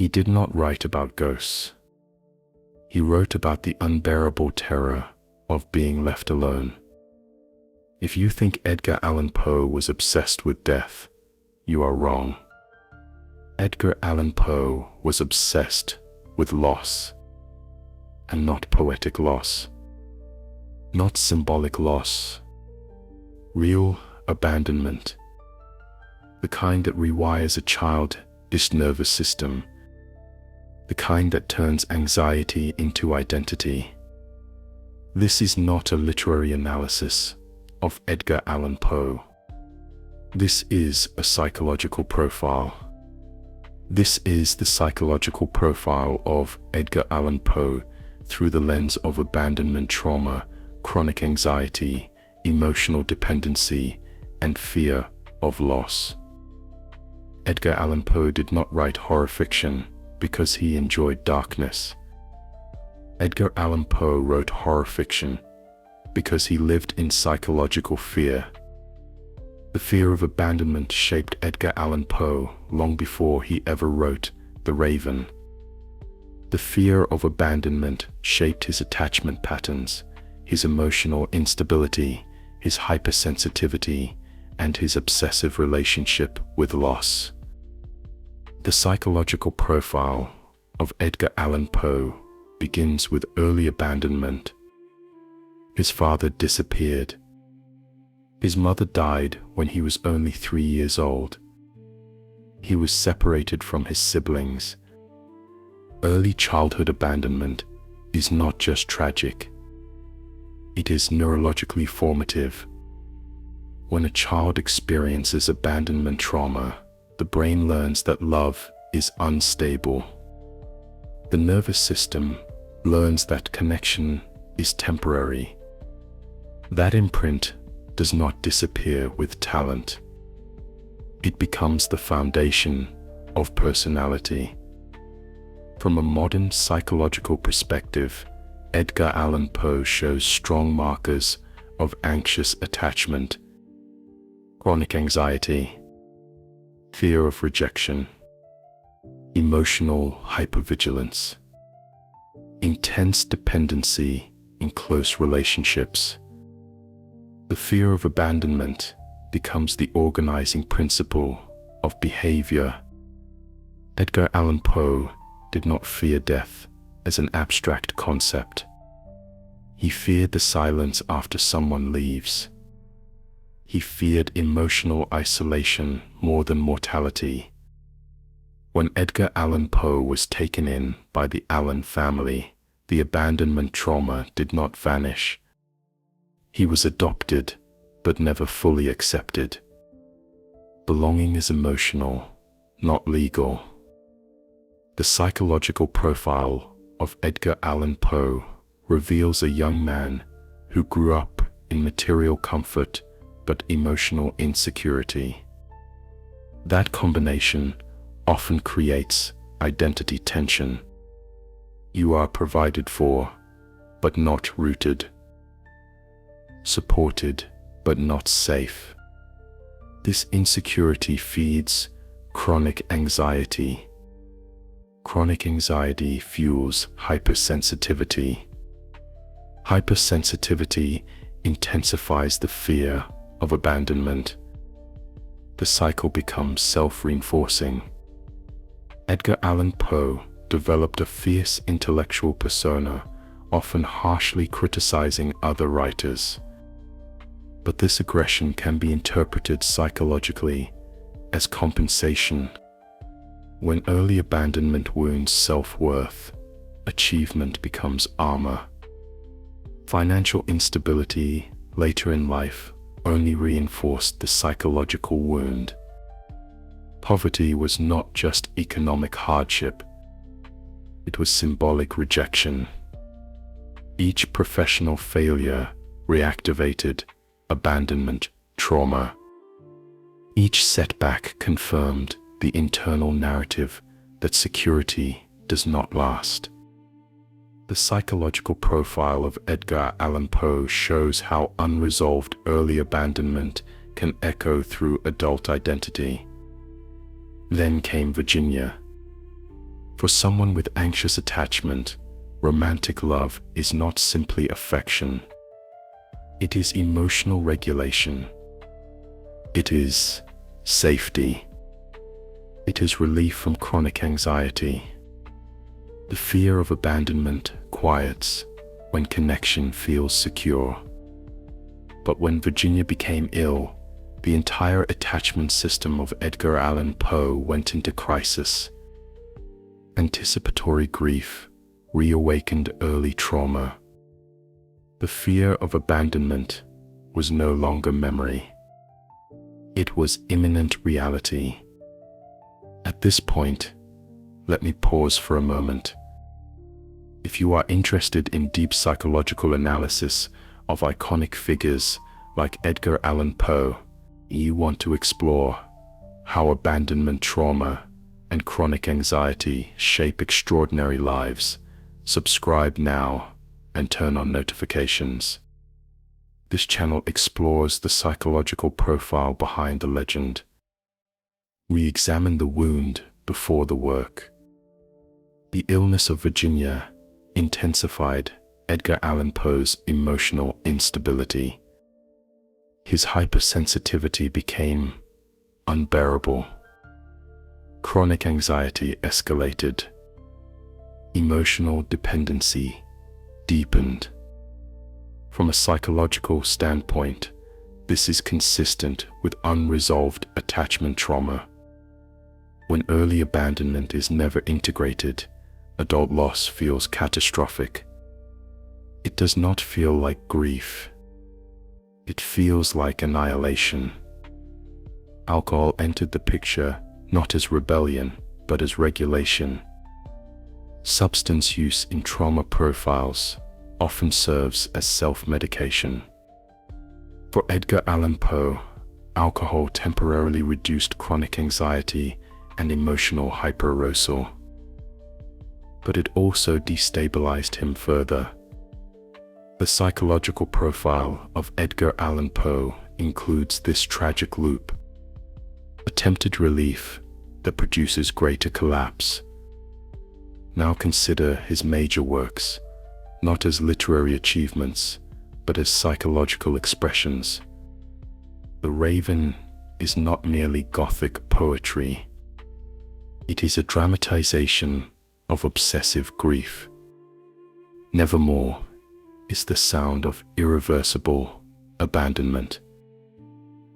He did not write about ghosts. He wrote about the unbearable terror of being left alone. If you think Edgar Allan Poe was obsessed with death, you are wrong. Edgar Allan Poe was obsessed with loss, and not poetic loss, not symbolic loss, real abandonment, the kind that rewires a childish nervous system, the kind that turns anxiety into identity. This is not a literary analysis of Edgar Allan Poe. This is a psychological profile. This is the psychological profile of Edgar Allan Poe through the lens of abandonment trauma, chronic anxiety, emotional dependency, and fear of loss. Edgar Allan Poe did not write horror fiction because he enjoyed darkness. Edgar Allan Poe wrote horror fiction because he lived in psychological fear. The fear of abandonment shaped Edgar Allan Poe long before he ever wrote The Raven. The fear of abandonment shaped his attachment patterns, his emotional instability, his hypersensitivity, and his obsessive relationship with loss. The psychological profile of Edgar Allan Poe begins with early abandonment. His father disappeared. His mother died when he was only 3 years old. He was separated from his siblings. Early childhood abandonment is not just tragic. It is neurologically formative. When a child experiences abandonment trauma, the brain learns that love is unstable. The nervous system learns that connection is temporary. That imprint does not disappear with talent. It becomes the foundation of personality. From a modern psychological perspective, Edgar Allan Poe shows strong markers of anxious attachment, chronic anxiety, fear of rejection, emotional hypervigilance, intense dependency in close relationships. The fear of abandonment becomes the organizing principle of behavior. Edgar Allan Poe did not fear death as an abstract concept. He feared the silence after someone leaves. He feared emotional isolation more than mortality. When Edgar Allan Poe was taken in by the Allan family, the abandonment trauma did not vanish. He was adopted, but never fully accepted. Belonging is emotional, not legal. The psychological profile of Edgar Allan Poe reveals a young man who grew up in material comfort but emotional insecurity. That combination often creates identity tension. You are provided for, but not rooted. Supported, but not safe. This insecurity feeds chronic anxiety. Chronic anxiety fuels hypersensitivity. Hypersensitivity intensifies the fear of abandonment. The cycle becomes self-reinforcing. Edgar Allan Poe developed a fierce intellectual persona, often harshly criticizing other writers. But this aggression can be interpreted psychologically as compensation. When early abandonment wounds self-worth, achievement becomes armor. Financial instability later in life only reinforced the psychological wound. Poverty was not just economic hardship. It was symbolic rejection. Each professional failure reactivated abandonment trauma. Each setback confirmed the internal narrative that security does not last. The psychological profile of Edgar Allan Poe shows how unresolved early abandonment can echo through adult identity. Then came Virginia. For someone with anxious attachment, romantic love is not simply affection. It is emotional regulation. It is safety. It is relief from chronic anxiety. The fear of abandonment quiets when connection feels secure. But when Virginia became ill, the entire attachment system of Edgar Allan Poe went into crisis. Anticipatory grief reawakened early trauma. The fear of abandonment was no longer memory. It was imminent reality. At this point, let me pause for a moment. If you are interested in deep psychological analysis of iconic figures like Edgar Allan Poe, you want to explore how abandonment trauma and chronic anxiety shape extraordinary lives, subscribe now and turn on notifications. This channel explores the psychological profile behind the legend. We examine the wound before the work. The illness of Virginia intensified Edgar Allan Poe's emotional instability. His hypersensitivity became unbearable. Chronic anxiety escalated. Emotional dependency deepened. From a psychological standpoint, this is consistent with unresolved attachment trauma. When early abandonment is never integrated, adult loss feels catastrophic. It does not feel like grief. It feels like annihilation. Alcohol entered the picture not as rebellion, but as regulation. Substance use in trauma profiles often serves as self-medication. For Edgar Allan Poe, alcohol temporarily reduced chronic anxiety and emotional hyperarousal. But it also destabilized him further. The psychological profile of Edgar Allan Poe includes this tragic loop. Attempted relief that produces greater collapse. Now consider his major works, not as literary achievements, but as psychological expressions. The Raven is not merely Gothic poetry. It is a dramatization of obsessive grief. Nevermore is the sound of irreversible abandonment.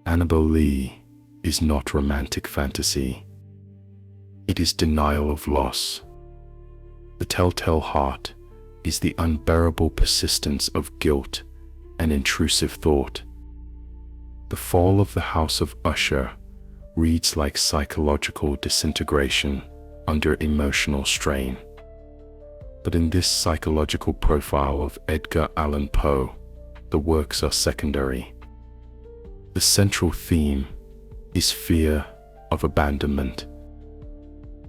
Annabel Lee is not romantic fantasy. It is denial of loss. The Telltale Heart is the unbearable persistence of guilt and intrusive thought. The Fall of the House of Usher reads like psychological disintegration under emotional strain. But in this psychological profile of Edgar Allan Poe, the works are secondary. The central theme is fear of abandonment.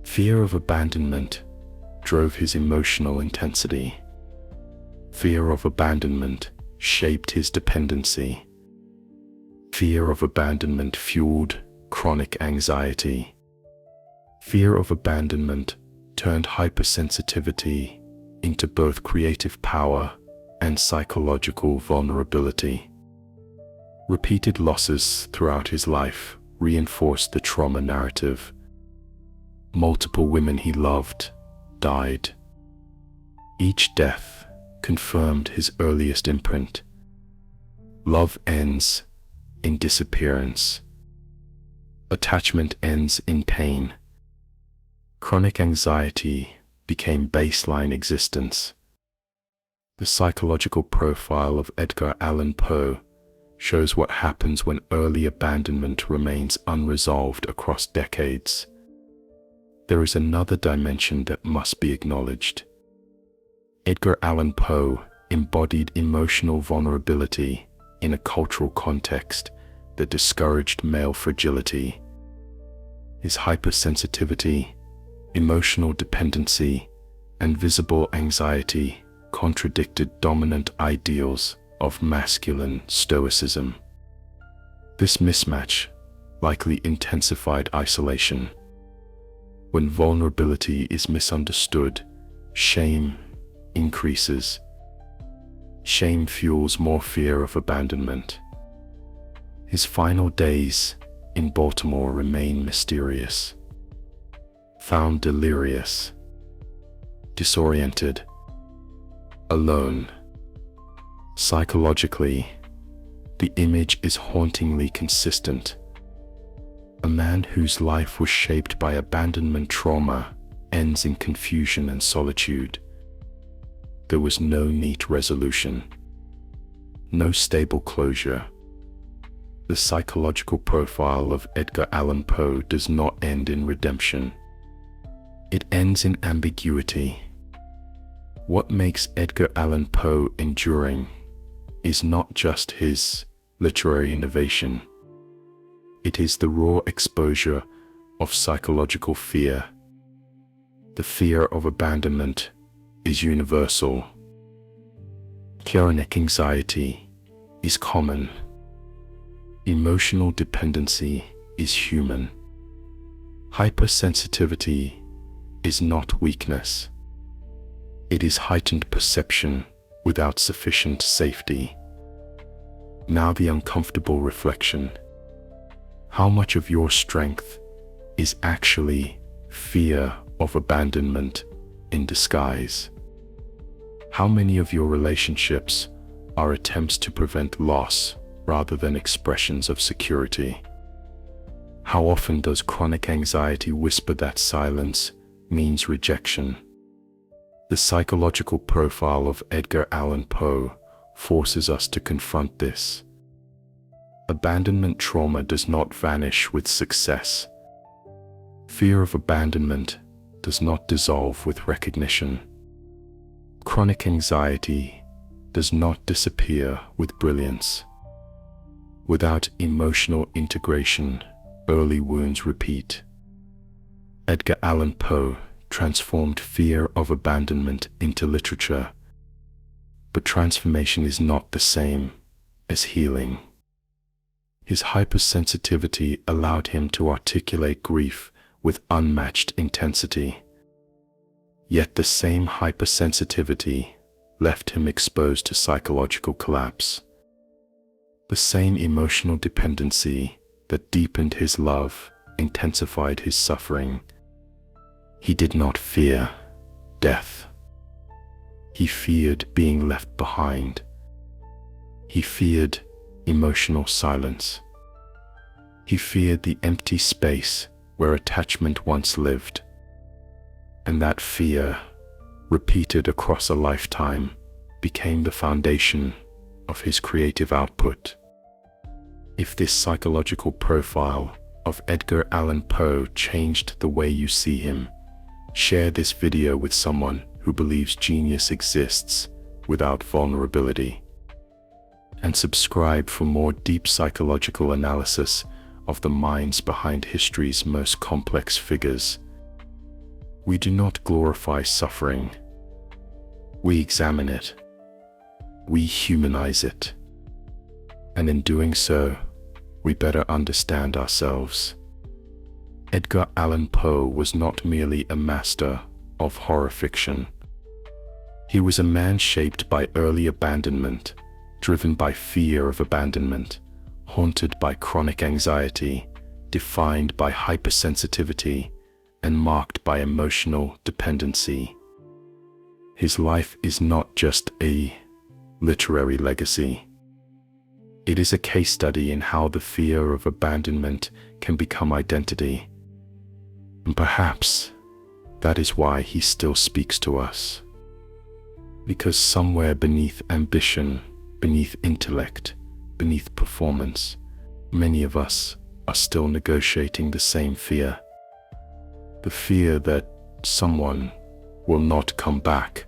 Fear of abandonment drove his emotional intensity. Fear of abandonment shaped his dependency. Fear of abandonment fueled chronic anxiety. Fear of abandonment turned hypersensitivity into both creative power and psychological vulnerability. Repeated losses throughout his life reinforced the trauma narrative. Multiple women he loved died. Each death confirmed his earliest imprint. Love ends in disappearance. Attachment ends in pain. Chronic anxiety became baseline existence. The psychological profile of Edgar Allan Poe shows what happens when early abandonment remains unresolved across decades. There is another dimension that must be acknowledged. Edgar Allan Poe embodied emotional vulnerability in a cultural context that discouraged male fragility. His hypersensitivity, emotional dependency, and visible anxiety contradicted dominant ideals of masculine stoicism. This mismatch likely intensified isolation. When vulnerability is misunderstood, shame increases. Shame fuels more fear of abandonment. His final days in Baltimore remain mysterious. Found delirious, disoriented, alone. Psychologically, the image is hauntingly consistent. A man whose life was shaped by abandonment trauma ends in confusion and solitude. There was no neat resolution, no stable closure. The psychological profile of Edgar Allan Poe does not end in redemption. It ends in ambiguity. What makes Edgar Allan Poe enduring is not just his literary innovation. It is the raw exposure of psychological fear. The fear of abandonment is universal. Chronic anxiety is common. Emotional dependency is human. Hypersensitivity is not weakness. It is heightened perception without sufficient safety. Now the uncomfortable reflection. How much of your strength is actually fear of abandonment in disguise? How many of your relationships are attempts to prevent loss rather than expressions of security? How often does chronic anxiety whisper that silence means rejection? The psychological profile of Edgar Allan Poe forces us to confront this. Abandonment trauma does not vanish with success. Fear of abandonment does not dissolve with recognition. Chronic anxiety does not disappear with brilliance. Without emotional integration, early wounds repeat. Edgar Allan Poe transformed fear of abandonment into literature. But transformation is not the same as healing. His hypersensitivity allowed him to articulate grief with unmatched intensity. Yet the same hypersensitivity left him exposed to psychological collapse. The same emotional dependency that deepened his love intensified his suffering. He did not fear death. He feared being left behind. He feared emotional silence. He feared the empty space where attachment once lived. And that fear, repeated across a lifetime, became the foundation of his creative output. If this psychological profile of Edgar Allan Poe changed the way you see him, share this video with someone who believes genius exists without vulnerability. And subscribe for more deep psychological analysis of the minds behind history's most complex figures. We do not glorify suffering. We examine it. We humanize it. And in doing so, we better understand ourselves. Edgar Allan Poe was not merely a master of horror fiction. He was a man shaped by early abandonment, driven by fear of abandonment, haunted by chronic anxiety, defined by hypersensitivity, and marked by emotional dependency. His life is not just a literary legacy. It is a case study in how the fear of abandonment can become identity. And perhaps that is why he still speaks to us. Because somewhere beneath ambition, beneath intellect, beneath performance, many of us are still negotiating the same fear. The fear that someone will not come back.